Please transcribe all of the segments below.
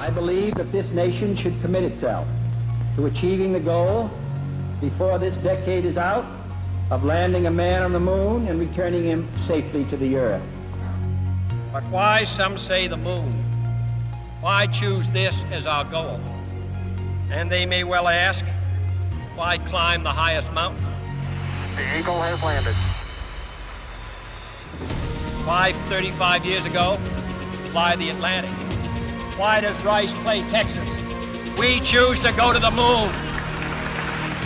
I believe that this nation should commit itself to achieving the goal, before this decade is out, of landing a man on the moon and returning him safely to the earth. But why, some say, the moon? Why choose this as our goal? And they may well ask, why climb the highest mountain? The Eagle has landed. Why, 35 years ago, fly the Atlantic? Why does Rice play Texas? We choose to go to the moon.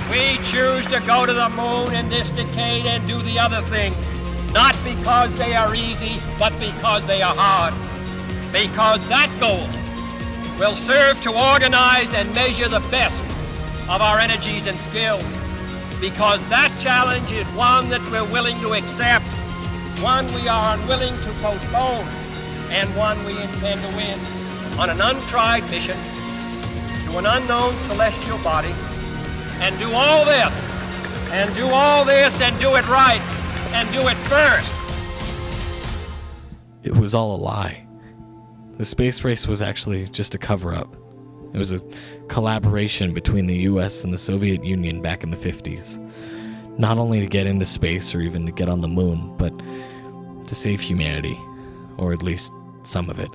We choose to go to the moon in this decade and do the other thing, not because they are easy, but because they are hard. Because that goal will serve to organize and measure the best of our energies and skills. Because that challenge is one that we're willing to accept, one we are unwilling to postpone, and one we intend to win on an untried mission to an unknown celestial body, and do all this, and do all this, and do it right, and do it first. It was all a lie. The space race was actually just a cover-up. It was a collaboration between the US and the Soviet Union back in the 50s. Not only to get into space or even to get on the moon, but to save humanity, or at least some of it.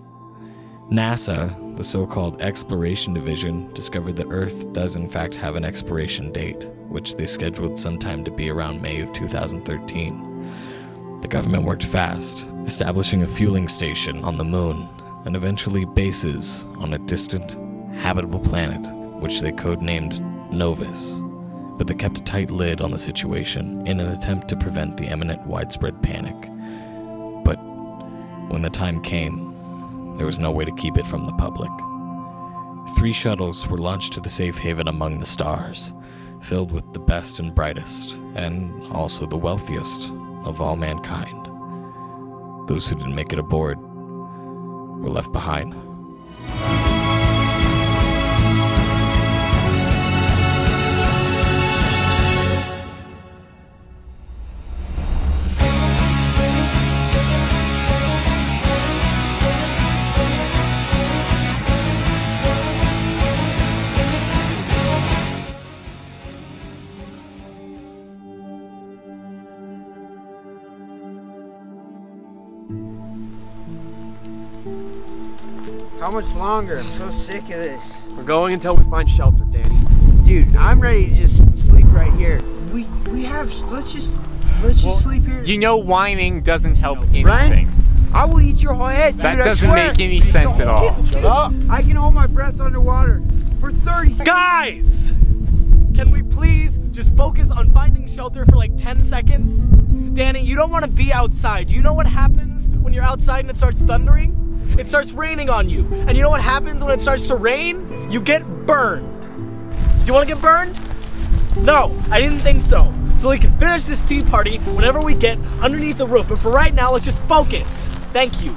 NASA, the so-called Exploration Division, discovered that Earth does in fact have an expiration date, which they scheduled sometime to be around May of 2013. The government worked fast, establishing a fueling station on the moon, and eventually bases on a distant, habitable planet, which they codenamed Novus. But they kept a tight lid on the situation in an attempt to prevent the imminent widespread panic. But when the time came, there was no way to keep it from the public. 3 shuttles were launched to the safe haven among the stars, filled with the best and brightest, and also the wealthiest of all mankind. Those who didn't make it aboard were left behind. How much longer? I'm so sick of this. We're going until we find shelter, Danny. Dude, I'm ready to just sleep right here. Let's just sleep here. You know whining doesn't help anything. Ryan, I will eat your whole head, dude. That I doesn't swear. make any sense at all. Shut up. I can hold my breath underwater for 30 seconds. Guys! Can we please just focus on finding shelter for like 10 seconds? Danny, you don't want to be outside. Do you know what happens when you're outside and it starts thundering? It starts raining on you. And you know what happens when it starts to rain? You get burned. Do you want to get burned? No, I didn't think so. So we can finish this tea party whenever we get underneath the roof. But for right now, let's just focus. Thank you.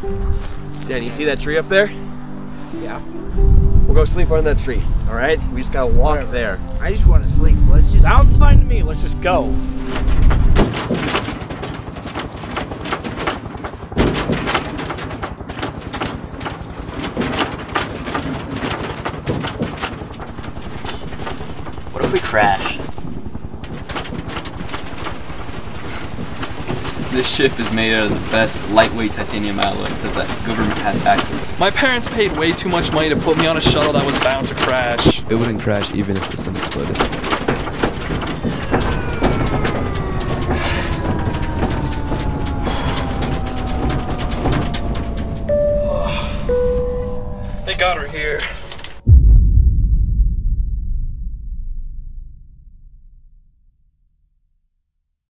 Danny, you see that tree up there? Yeah. We'll go sleep on that tree, all right? We just gotta walk there. I just want to sleep. Let's just... Sounds fine to me. Let's just go. What if we crash? This ship is made out of the best lightweight titanium alloys that the government has access to. My parents paid way too much money to put me on a shuttle that was bound to crash. It wouldn't crash even if the sun exploded. They got her here.